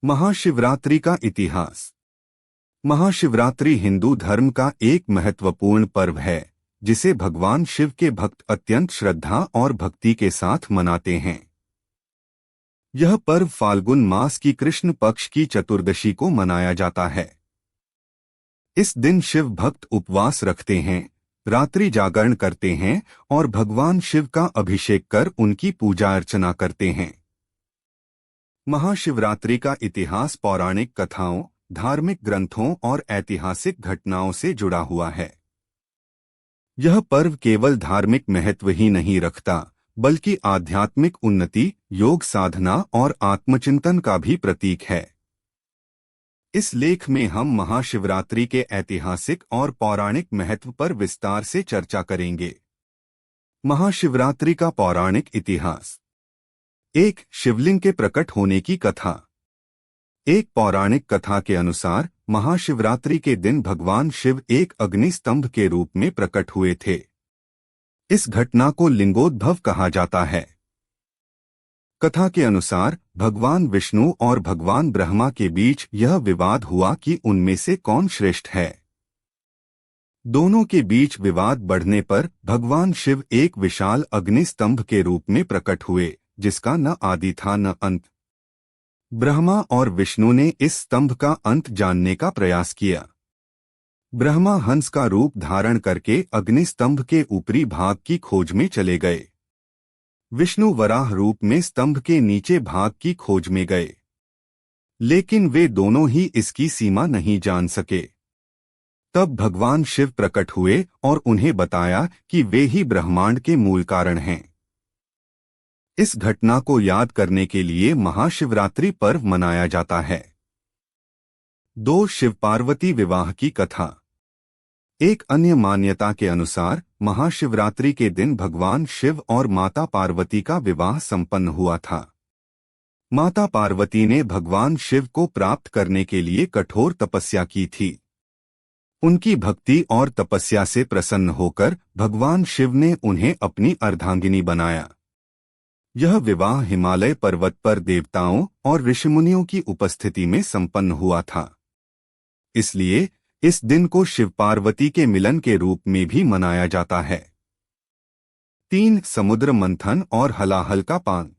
महाशिवरात्रि का इतिहास। महाशिवरात्रि हिंदू धर्म का एक महत्वपूर्ण पर्व है जिसे भगवान शिव के भक्त अत्यंत श्रद्धा और भक्ति के साथ मनाते हैं। यह पर्व फाल्गुन मास की कृष्ण पक्ष की चतुर्दशी को मनाया जाता है। इस दिन शिव भक्त उपवास रखते हैं, रात्रि जागरण करते हैं और भगवान शिव का अभिषेक कर उनकी पूजा अर्चना करते हैं। महाशिवरात्रि का इतिहास पौराणिक कथाओं, धार्मिक ग्रंथों और ऐतिहासिक घटनाओं से जुड़ा हुआ है। यह पर्व केवल धार्मिक महत्व ही नहीं रखता, बल्कि आध्यात्मिक उन्नति, योग साधना और आत्मचिंतन का भी प्रतीक है। इस लेख में हम महाशिवरात्रि के ऐतिहासिक और पौराणिक महत्व पर विस्तार से चर्चा करेंगे। महाशिवरात्रि का पौराणिक इतिहास। एक, शिवलिंग के प्रकट होने की कथा। एक पौराणिक कथा के अनुसार महाशिवरात्रि के दिन भगवान शिव एक अग्नि स्तंभ के रूप में प्रकट हुए थे। इस घटना को लिंगोद्भव कहा जाता है। कथा के अनुसार भगवान विष्णु और भगवान ब्रह्मा के बीच यह विवाद हुआ कि उनमें से कौन श्रेष्ठ है। दोनों के बीच विवाद बढ़ने पर भगवान शिव एक विशाल अग्नि स्तंभ के रूप में प्रकट हुए, जिसका न आदि था न अंत। ब्रह्मा और विष्णु ने इस स्तंभ का अंत जानने का प्रयास किया। ब्रह्मा हंस का रूप धारण करके अग्नि स्तंभ के ऊपरी भाग की खोज में चले गए। विष्णु वराह रूप में स्तंभ के नीचे भाग की खोज में गए, लेकिन वे दोनों ही इसकी सीमा नहीं जान सके। तब भगवान शिव प्रकट हुए और उन्हें बताया कि वे ही ब्रह्मांड के मूल कारण हैं। इस घटना को याद करने के लिए महाशिवरात्रि पर्व मनाया जाता है। 2. शिव पार्वती विवाह की कथा। एक अन्य मान्यता के अनुसार महाशिवरात्रि के दिन भगवान शिव और माता पार्वती का विवाह संपन्न हुआ था। माता पार्वती ने भगवान शिव को प्राप्त करने के लिए कठोर तपस्या की थी। उनकी भक्ति और तपस्या से प्रसन्न होकर भगवान शिव ने उन्हें अपनी अर्धांगिनी बनाया। यह विवाह हिमालय पर्वत पर देवताओं और ऋषिमुनियों की उपस्थिति में संपन्न हुआ था। इसलिए इस दिन को शिव पार्वती के मिलन के रूप में भी मनाया जाता है। 3. समुद्र मंथन और हलाहल का पान।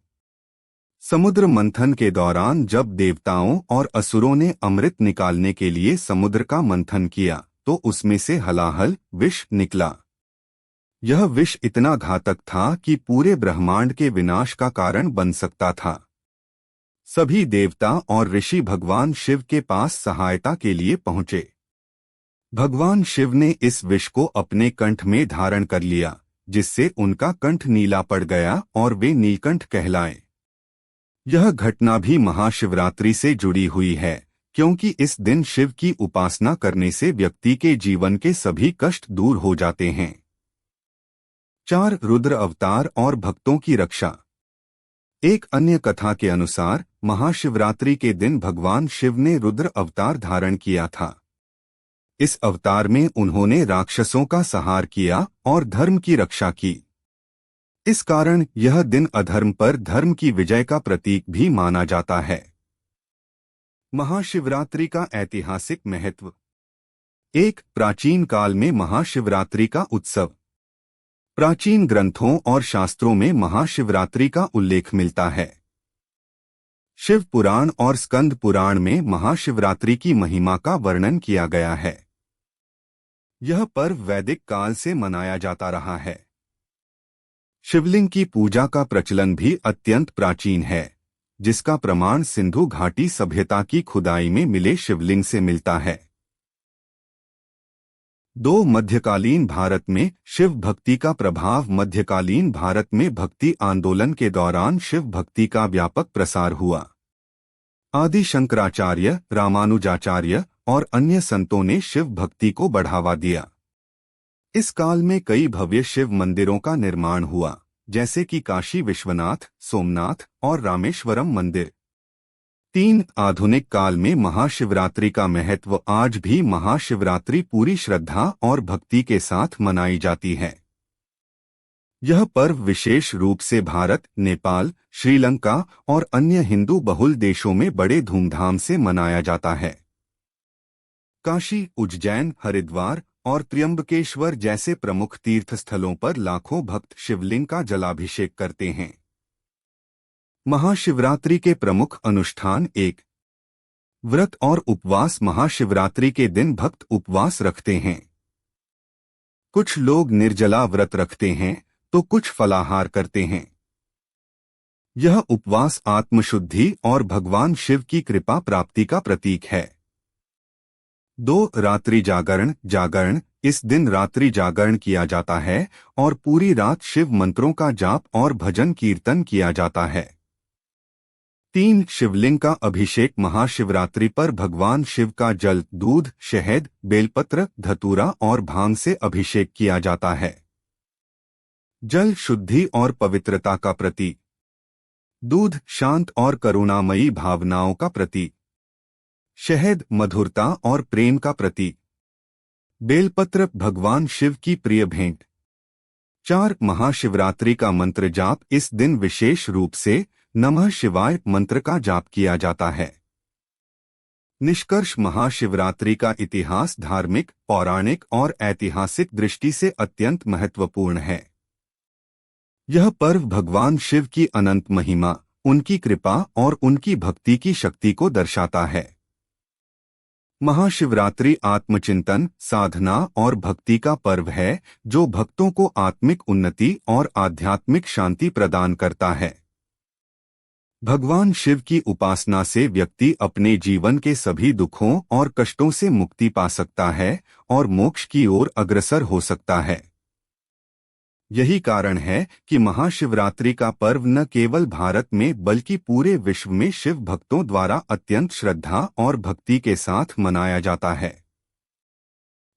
समुद्र मंथन के दौरान जब देवताओं और असुरों ने अमृत निकालने के लिए समुद्र का मंथन किया तो उसमें से हलाहल विष निकला। यह विष इतना घातक था कि पूरे ब्रह्मांड के विनाश का कारण बन सकता था। सभी देवता और ऋषि भगवान शिव के पास सहायता के लिए पहुंचे। भगवान शिव ने इस विष को अपने कंठ में धारण कर लिया, जिससे उनका कंठ नीला पड़ गया और वे नीलकंठ कहलाए। यह घटना भी महाशिवरात्रि से जुड़ी हुई है, क्योंकि इस दिन शिव की उपासना करने से व्यक्ति के जीवन के सभी कष्ट दूर हो जाते हैं। 4. रुद्र अवतार और भक्तों की रक्षा। एक अन्य कथा के अनुसार महाशिवरात्रि के दिन भगवान शिव ने रुद्र अवतार धारण किया था। इस अवतार में उन्होंने राक्षसों का संहार किया और धर्म की रक्षा की। इस कारण यह दिन अधर्म पर धर्म की विजय का प्रतीक भी माना जाता है। महाशिवरात्रि का ऐतिहासिक महत्व। 1. प्राचीन काल में महाशिवरात्रि का उत्सव। प्राचीन ग्रंथों और शास्त्रों में महाशिवरात्रि का उल्लेख मिलता है। शिव पुराण और स्कंद पुराण में महाशिवरात्रि की महिमा का वर्णन किया गया है। यह पर्व वैदिक काल से मनाया जाता रहा है। शिवलिंग की पूजा का प्रचलन भी अत्यंत प्राचीन है, जिसका प्रमाण सिंधु घाटी सभ्यता की खुदाई में मिले शिवलिंग से मिलता है। 2. मध्यकालीन भारत में शिव भक्ति का प्रभाव। मध्यकालीन भारत में भक्ति आंदोलन के दौरान शिव भक्ति का व्यापक प्रसार हुआ। आदि शंकराचार्य, रामानुजाचार्य और अन्य संतों ने शिव भक्ति को बढ़ावा दिया। इस काल में कई भव्य शिव मंदिरों का निर्माण हुआ, जैसे कि काशी विश्वनाथ, सोमनाथ और रामेश्वरम मंदिर। 3. आधुनिक काल में महाशिवरात्रि का महत्व। आज भी महाशिवरात्रि पूरी श्रद्धा और भक्ति के साथ मनाई जाती है। यह पर्व विशेष रूप से भारत, नेपाल, श्रीलंका और अन्य हिंदू बहुल देशों में बड़े धूमधाम से मनाया जाता है। काशी, उज्जैन, हरिद्वार और त्र्यंबकेश्वर जैसे प्रमुख तीर्थस्थलों पर लाखों भक्त शिवलिंग का जलाभिषेक करते हैं। महाशिवरात्रि के प्रमुख अनुष्ठान 1. व्रत और उपवास। महाशिवरात्रि के दिन भक्त उपवास रखते हैं। कुछ लोग निर्जला व्रत रखते हैं तो कुछ फलाहार करते हैं। यह उपवास आत्मशुद्धि और भगवान शिव की कृपा प्राप्ति का प्रतीक है। 2. रात्रि जागरण। जागरण। इस दिन रात्रि जागरण किया जाता है और पूरी रात शिव मंत्रों का जाप और भजन कीर्तन किया जाता है। 3. शिवलिंग का अभिषेक। महाशिवरात्रि पर भगवान शिव का जल, दूध, शहद, बेलपत्र, धतूरा और भांग से अभिषेक किया जाता है। जल शुद्धि और पवित्रता का प्रतीक। दूध शांत और करुणामयी भावनाओं का प्रतीक। शहद मधुरता और प्रेम का प्रतीक। बेलपत्र भगवान शिव की प्रिय भेंट। 4. महाशिवरात्रि का मंत्र जाप। इस दिन विशेष रूप से नमः शिवाय मंत्र का जाप किया जाता है। निष्कर्ष, महाशिवरात्रि का इतिहास धार्मिक, पौराणिक और ऐतिहासिक दृष्टि से अत्यंत महत्वपूर्ण है। यह पर्व भगवान शिव की अनंत महिमा, उनकी कृपा और उनकी भक्ति की शक्ति को दर्शाता है। महाशिवरात्रि आत्मचिंतन, साधना और भक्ति का पर्व है जो भक्तों को आत्मिक उन्नति और आध्यात्मिक शांति प्रदान करता है। भगवान शिव की उपासना से व्यक्ति अपने जीवन के सभी दुखों और कष्टों से मुक्ति पा सकता है और मोक्ष की ओर अग्रसर हो सकता है। यही कारण है कि महाशिवरात्रि का पर्व न केवल भारत में बल्कि पूरे विश्व में शिव भक्तों द्वारा अत्यंत श्रद्धा और भक्ति के साथ मनाया जाता है।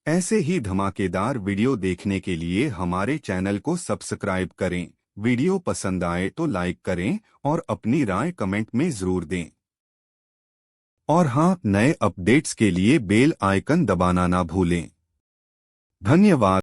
ऐसे ही धमाकेदार वीडियो देखने के लिए हमारे चैनल को सब्सक्राइब करें। वीडियो पसंद आए तो लाइक करें और अपनी राय कमेंट में जरूर दें। और हाँ, नए अपडेट्स के लिए बेल आइकन दबाना ना भूलें। धन्यवाद।